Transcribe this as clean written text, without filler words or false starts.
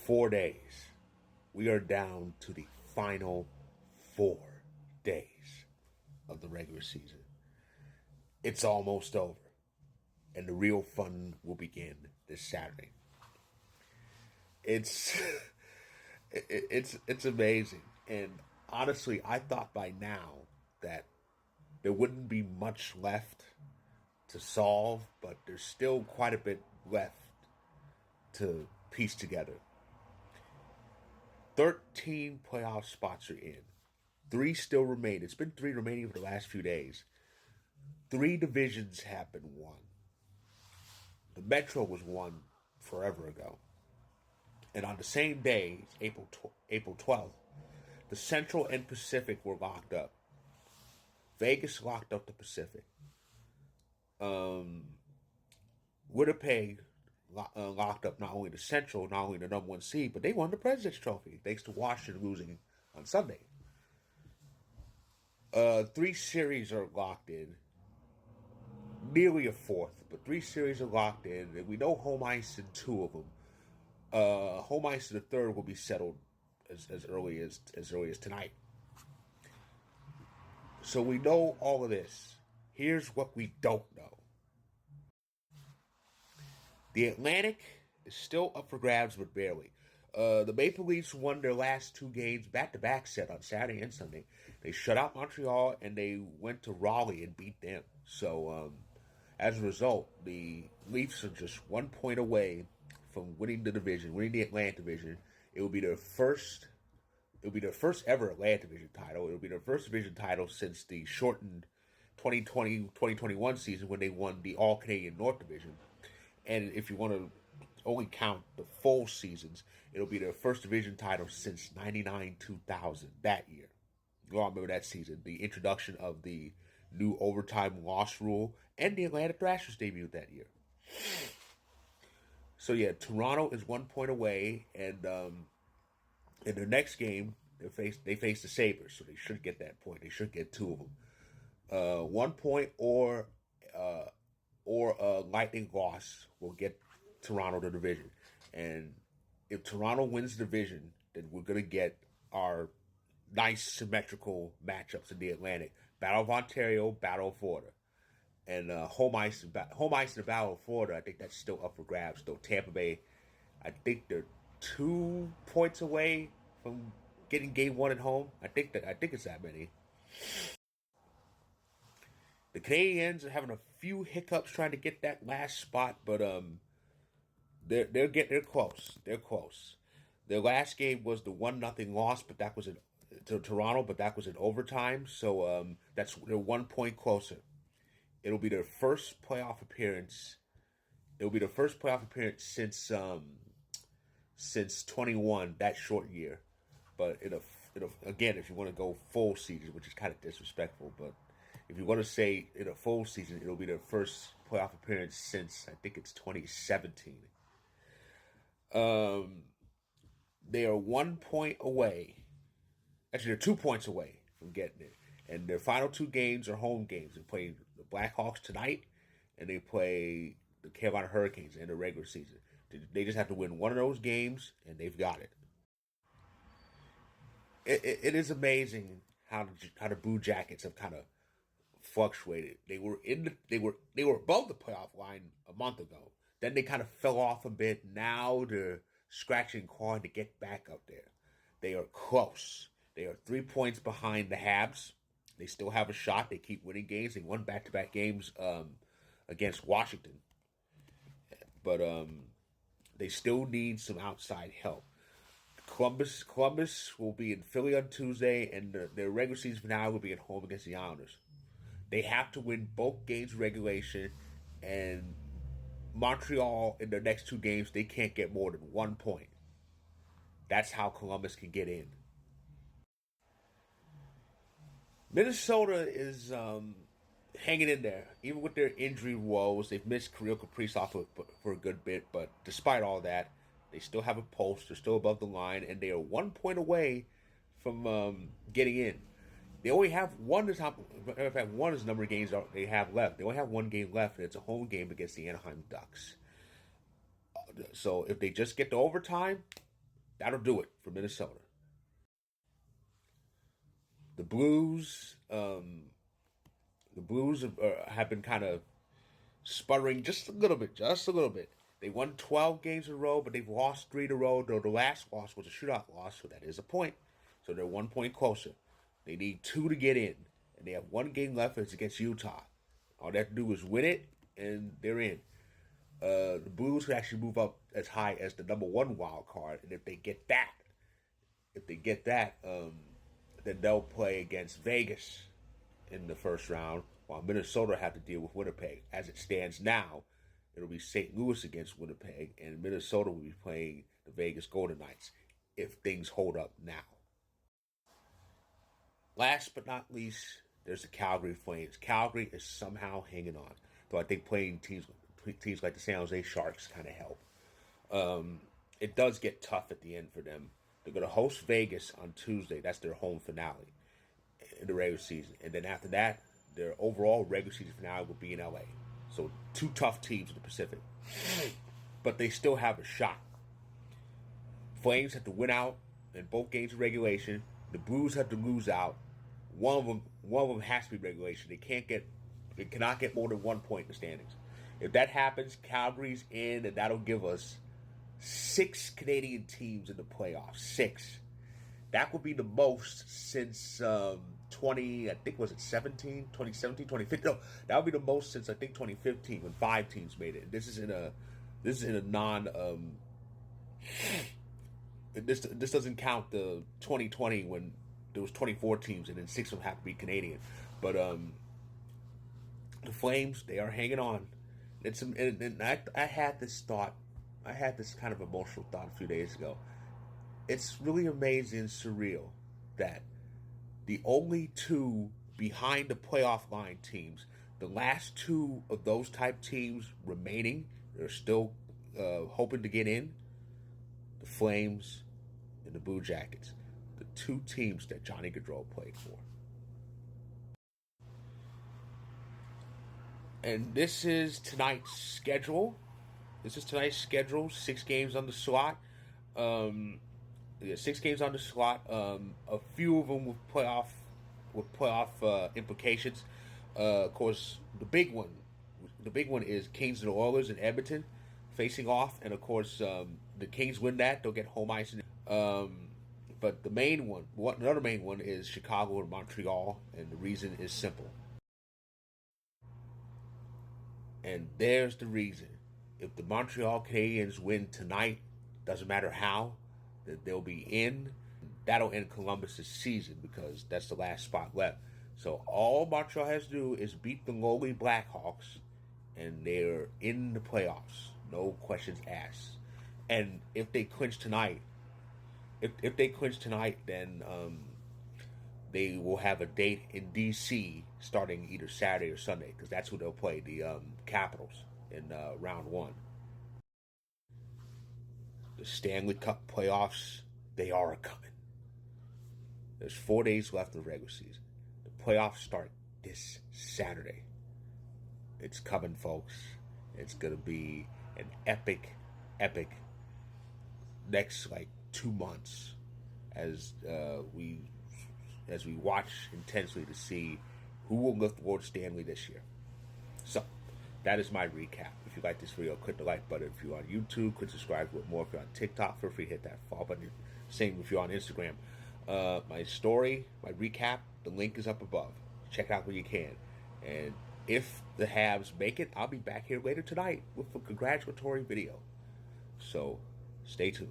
4 days. We are down to the final 4 days of the regular season. It's almost over, and the real fun will begin this Saturday. It's it's amazing, and honestly, I thought by now that there wouldn't be much left to solve, but there's still quite a bit left to piece together. 13 playoff spots are in. 3 still remain. It's been 3 remaining for the last few days. 3 divisions have been won. The Metro was won forever ago. And on the same day, April 12th, the Central and Pacific were locked up. Vegas locked up the Pacific. Winnipeg locked up not only the Central, not only the number 1 seed, but they won the President's Trophy, thanks to Washington losing on Sunday. 3 series are locked in. Nearly a 4th, but 3 series are locked in, and we know home ice in 2 of them. Home ice in the 3rd will be settled as early as tonight. So we know all of this. Here's what we don't know. The Atlantic is still up for grabs, but barely. The Maple Leafs won their last 2 games back-to-back set on Saturday and Sunday. They shut out Montreal, and they went to Raleigh and beat them. So, as a result, the Leafs are just 1 point away from winning the division, winning the Atlantic Division. It will be their first ever Atlantic Division title. It will be their first division title since the shortened 2020-2021 season when they won the All-Canadian North Division. And if you want to only count the full seasons, it'll be their first division title since 99-2000, that year. You all remember that season, the introduction of the new overtime loss rule, and the Atlanta Thrashers debuted that year. So yeah, Toronto is 1 point away, and in their next game, they face the Sabres, so they should get that point. They should get 2 of them. 1 point or a Lightning loss will get Toronto the division. And if Toronto wins the division, then we're going to get our nice symmetrical matchups in the Atlantic. Battle of Ontario, Battle of Florida. And home ice in the Battle of Florida, I think that's still up for grabs. Though Tampa Bay, I think they're 2 points away from getting game 1 at home. I think it's that many. The Canadiens are having a few hiccups trying to get that last spot, but they're close. They're close. Their last game was the 1-0 loss, but that was to Toronto, but that was in overtime. So they're 1 point closer. It'll be their first playoff appearance. It'll be their first playoff appearance since 21, that short year. But it'll again, if you want to go full season, which is kind of disrespectful, but if you want to say in a full season, it'll be their first playoff appearance since, I think it's 2017. They are 1 point away. Actually, they're 2 points away from getting it. And their final 2 games are home games. They play the Blackhawks tonight, and they play the Carolina Hurricanes in the regular season. They just have to win one of those games, and they've got it. It is amazing how the Blue Jackets have kind of fluctuated. They were above the playoff line a month ago. Then they kind of fell off a bit. Now they're scratching and clawing to get back up there. They are close. They are 3 points behind the Habs. They still have a shot. They keep winning games. They won back-to-back games against Washington. But they still need some outside help. Columbus will be in Philly on Tuesday, and their regular season finale will be at home against the Islanders. They have to win both games regulation, and Montreal in their next 2 games, they can't get more than 1 point. That's how Columbus can get in. Minnesota is hanging in there, even with their injury woes. They've missed Kirill Kaprizov for a good bit, but despite all that, they still have a pulse. They're still above the line, and they are 1 point away from getting in. They only have one. In fact, one is the number of games they have left. They only have 1 game left, and it's a home game against the Anaheim Ducks. So if they just get to overtime, that'll do it for Minnesota. The Blues, have been kind of sputtering just a little bit, They won 12 games in a row, but they've lost 3 in a row. Though the last loss was a shootout loss, so that is a point. So they're 1 point closer. They need 2 to get in, and they have 1 game left. It's against Utah. All they have to do is win it, and they're in. The Blues could actually move up as high as the number 1 wild card, and if they get that, then they'll play against Vegas in the first round, while Minnesota have to deal with Winnipeg. As it stands now, it'll be St. Louis against Winnipeg, and Minnesota will be playing the Vegas Golden Knights if things hold up now. Last but not least, there's the Calgary Flames. Calgary is somehow hanging on, though I think playing teams like the San Jose Sharks kind of help. It does get tough at the end for them. They're going to host Vegas on Tuesday. That's their home finale in the regular season. And then after that, their overall regular season finale will be in LA. So 2 tough teams in the Pacific. But they still have a shot. Flames have to win out in both games of regulation. The Blues have to lose out. One of them has to be regulation. They cannot get more than 1 point in the standings. If that happens, Calgary's in, and that'll give us 6 Canadian teams in the playoffs. 6. That would be the most since 2017, 2015. No, that would be the most since I think 2015 when 5 teams made it. This is in a non. This doesn't count the 2020 when there was 24 teams and then 6 of them have to be Canadian. But the Flames, they are hanging on. I had this thought. I had this kind of emotional thought a few days ago. It's really amazing and surreal that the only 2 behind the playoff line teams, the last 2 of those type teams remaining, they're still hoping to get in, the Flames and the Blue Jackets, the 2 teams that Johnny Gaudreau played for. And this is tonight's schedule. 6 games on the slot. 6 games on the slot. A few of them with playoff implications. Of course, the big one is Kings and the Oilers in Edmonton facing off, and of course, the Kings win that, they'll get home ice. But the main one, another main one, is Chicago and Montreal, and the reason is simple. And there's the reason. If the Montreal Canadiens win tonight, doesn't matter how, that they'll be in. That'll end Columbus's season because that's the last spot left. So all Montreal has to do is beat the lowly Blackhawks, and they're in the playoffs. No questions asked. And if they clinch tonight, then they will have a date in D.C. starting either Saturday or Sunday, because that's who they'll play, the Capitals, in round 1. The Stanley Cup playoffs, they are coming. There's 4 days left of the regular season. The playoffs start this Saturday. It's coming, folks. It's going to be an epic next 2 months as we watch intensely to see who will lift the World Stanley this year. So that is my recap. If you like this video, click the like button. If you're on YouTube, click subscribe with more. If you're on TikTok, feel free to hit that follow button. Same if you're on Instagram. My story, my recap, the link is up above. Check it out when you can. And if the Habs make it, I'll be back here later tonight with a congratulatory video. So stay tuned.